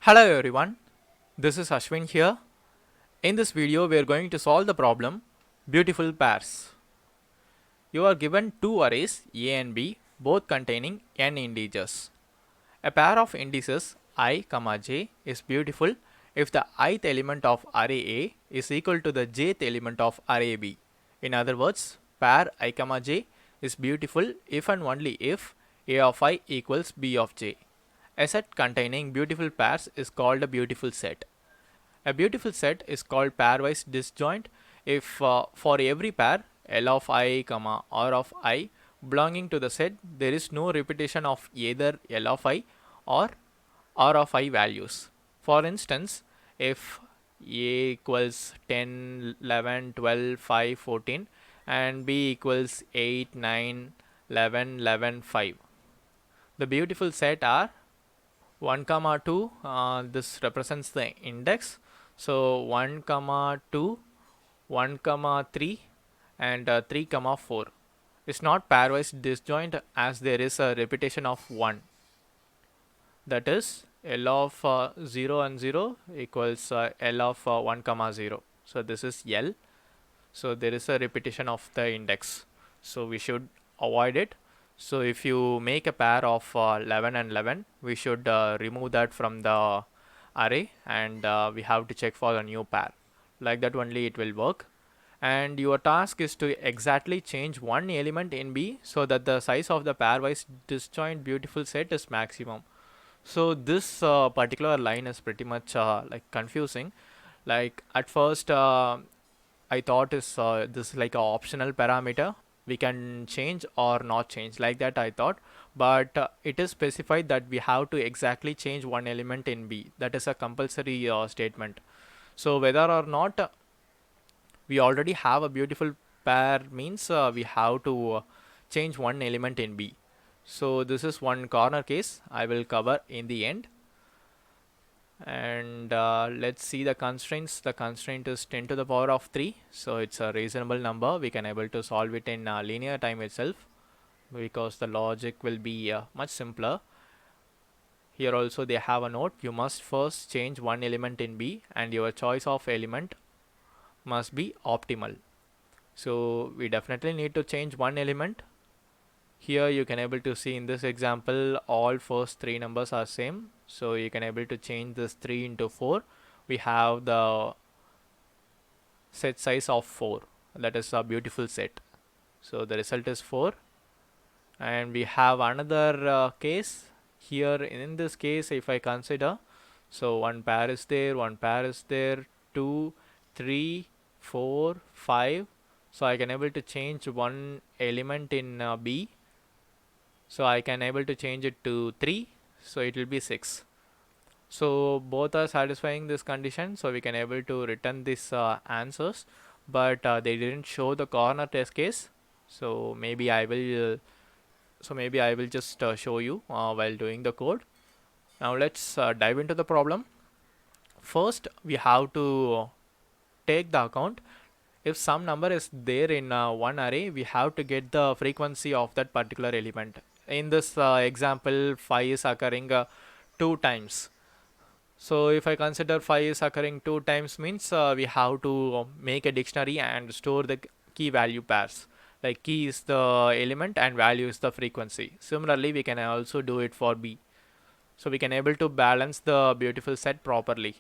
Hello everyone, this is Ashwin here. In this video, we are going to solve the problem beautiful pairs. You are given two arrays A and B, both containing n integers. A pair of indices I, j is beautiful if the ith element of array A is equal to the jth element of array B. In other words, pair I, j is beautiful if and only if A of I equals B of j. A set containing beautiful pairs is called a beautiful set. A beautiful set is called pairwise disjoint if for every pair L of I, R of I belonging to the set there is no repetition of either L of I or R of I values. For instance, if A equals 10, 11, 12, 5, 14 and B equals 8, 9, 11, 11, 5. The beautiful set are 1 comma 2, this represents the index, so 1 comma 2, 1 comma 3 and 3 comma 4 is not pairwise disjoint as there is a repetition of 1, that is L of 0 and 0 equals L of 1 comma 0, so this is L, so there is a repetition of the index, so we should avoid it. So if you make a pair of 11 and 11, we should remove that from the array and we have to check for a new pair. Like that only it will work. And your task is to exactly change one element in B so that the size of the pairwise disjoint beautiful set is maximum. So this particular line is pretty much like confusing. Like at first I thought is this is like a optional parameter, we can change or not change, like that I thought, but it is specified that we have to exactly change one element in B, that is a compulsory statement. So whether or not we already have a beautiful pair means we have to change one element in B. So this is one corner case I will cover in the end. And let's see the constraints. The constraint is 10 to the power of 3, so it's a reasonable number. We can able to solve it in linear time itself because the logic will be much simpler. Here also they have a note, you must first change one element in B and your choice of element must be optimal. So we definitely need to change one element. Here you can able to see in this example all first three numbers are same, so you can able to change this 3 into 4. We have the set size of 4, that is a beautiful set, so the result is 4. And we have another case here. In this case if I consider, so one pair is there, one pair is there, 2, 3, 4, 5, so I can able to change one element in B, so I can able to change it to 3, so it will be 6. So both are satisfying this condition, so we can able to return these answers, but they didn't show the corner test case, so maybe I will just show you while doing the code. Now let's dive into the problem. First we have to take the account, if some number is there in one array, we have to get the frequency of that particular element. In this example 5 is occurring 2 times, so if I consider 5 is occurring 2 times means we have to make a dictionary and store the key value pairs, like key is the element and value is the frequency. Similarly we can also do it for B, so we can able to balance the beautiful set properly.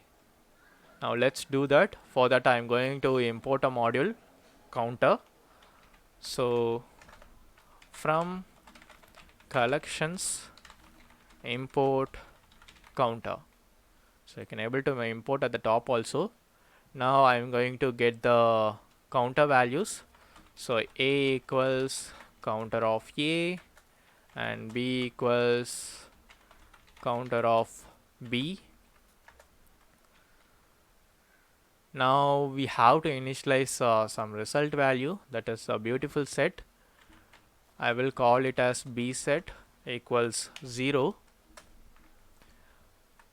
Now let's do that. For that I am going to import a module counter. So from collections import counter, so I can able to import at the top also. Now I am going to get the counter values, so A equals counter of A and B equals counter of B. Now we have to initialize some result value, that is a beautiful set. I will call it as B set equals 0.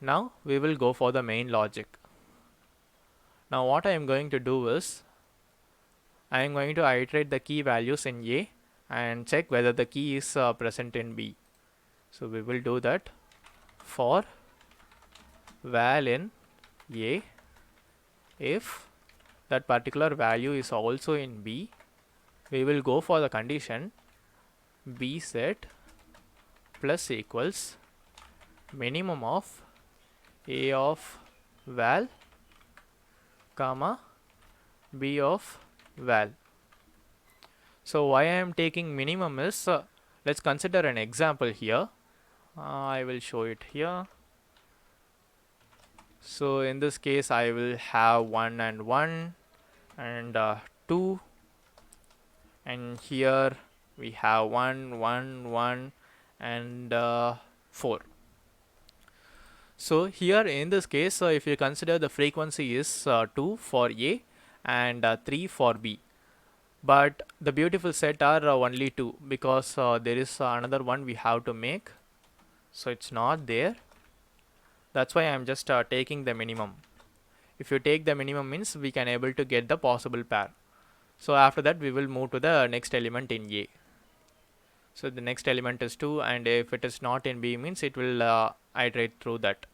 Now we will go for the main logic. Now what I am going to do is I am going to iterate the key values in A and check whether the key is present in B. So we will do that for val in A if that particular value is also in B. We will go for the condition B set plus equals minimum of A of val comma B of val. So why I am taking minimum is, let's consider an example here. I will show it here. So in this case I will have 1 and 1 and 2, and here we have 1 1 1 and 4. So here in this case, if you consider the frequency is 2 for A and 3 for B, but the beautiful set are only 2 because there is another one we have to make, so it's not there. That's why I'm just taking the minimum. If you take the minimum means we can able to get the possible pair. So after that we will move to the next element in A. So the next element is 2, and if it is not in B means it will iterate through that.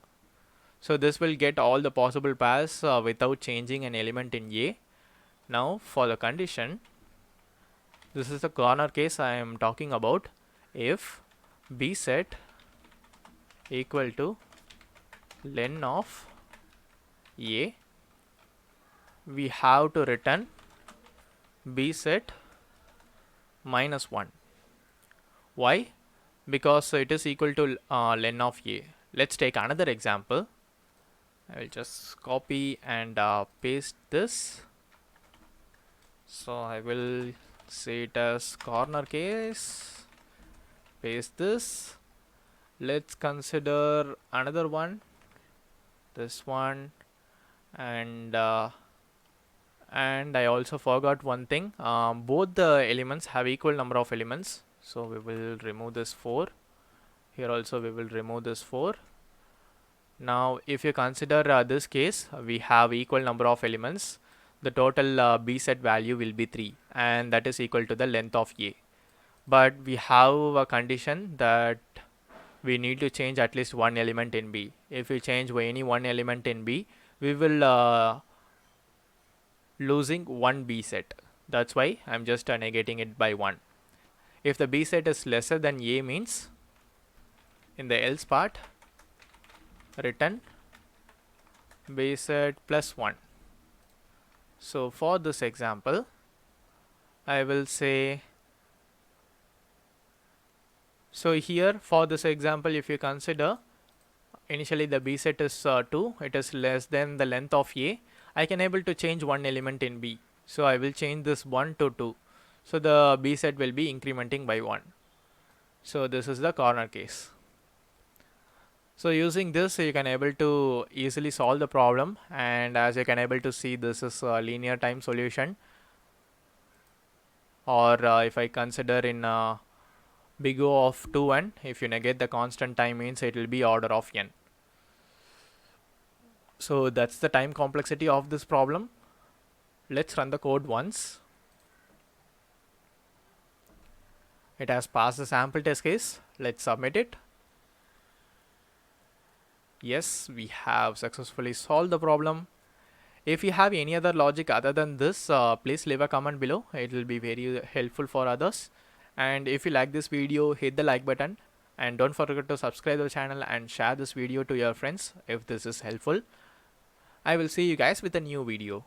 So this will get all the possible pairs without changing an element in A. Now for the condition, this is the corner case I am talking about. If B set equal to len of A, we have to return B set minus 1. Why? Because it is equal to len of A. Let's take another example. I will just copy and paste this. So I will say it as corner case, paste this. Let's consider another one, this one, and I also forgot one thing. Both the elements have equal number of elements, so we will remove this 4. Here also we will remove this 4. Now if you consider this case, we have equal number of elements. The total B set value will be 3, and that is equal to the length of A. But we have a condition that we need to change at least one element in B. If we change any one element in B, we will losing one B set. That's why I'm just negating it by 1. If the B set is lesser than A means, in the else part, return B set plus 1. So for this example, I will say, so here for this example, if you consider initially the B set is 2, it is less than the length of A, I can able to change one element in B. So I will change this 1 to 2. So the B set will be incrementing by 1. So this is the corner case. So using this you can able to easily solve the problem, and as you can able to see, this is a linear time solution, or if I consider in big O of 2n, if you negate the constant time means it will be order of n. So that's the time complexity of this problem. Let's run the code once. It has passed the sample test case. Let's submit it. Yes, we have successfully solved the problem. If you have any other logic other than this, please leave a comment below. It will be very helpful for others. And if you like this video, hit the like button, and don't forget to subscribe to the channel and share this video to your friends if this is helpful. I will see you guys with a new video.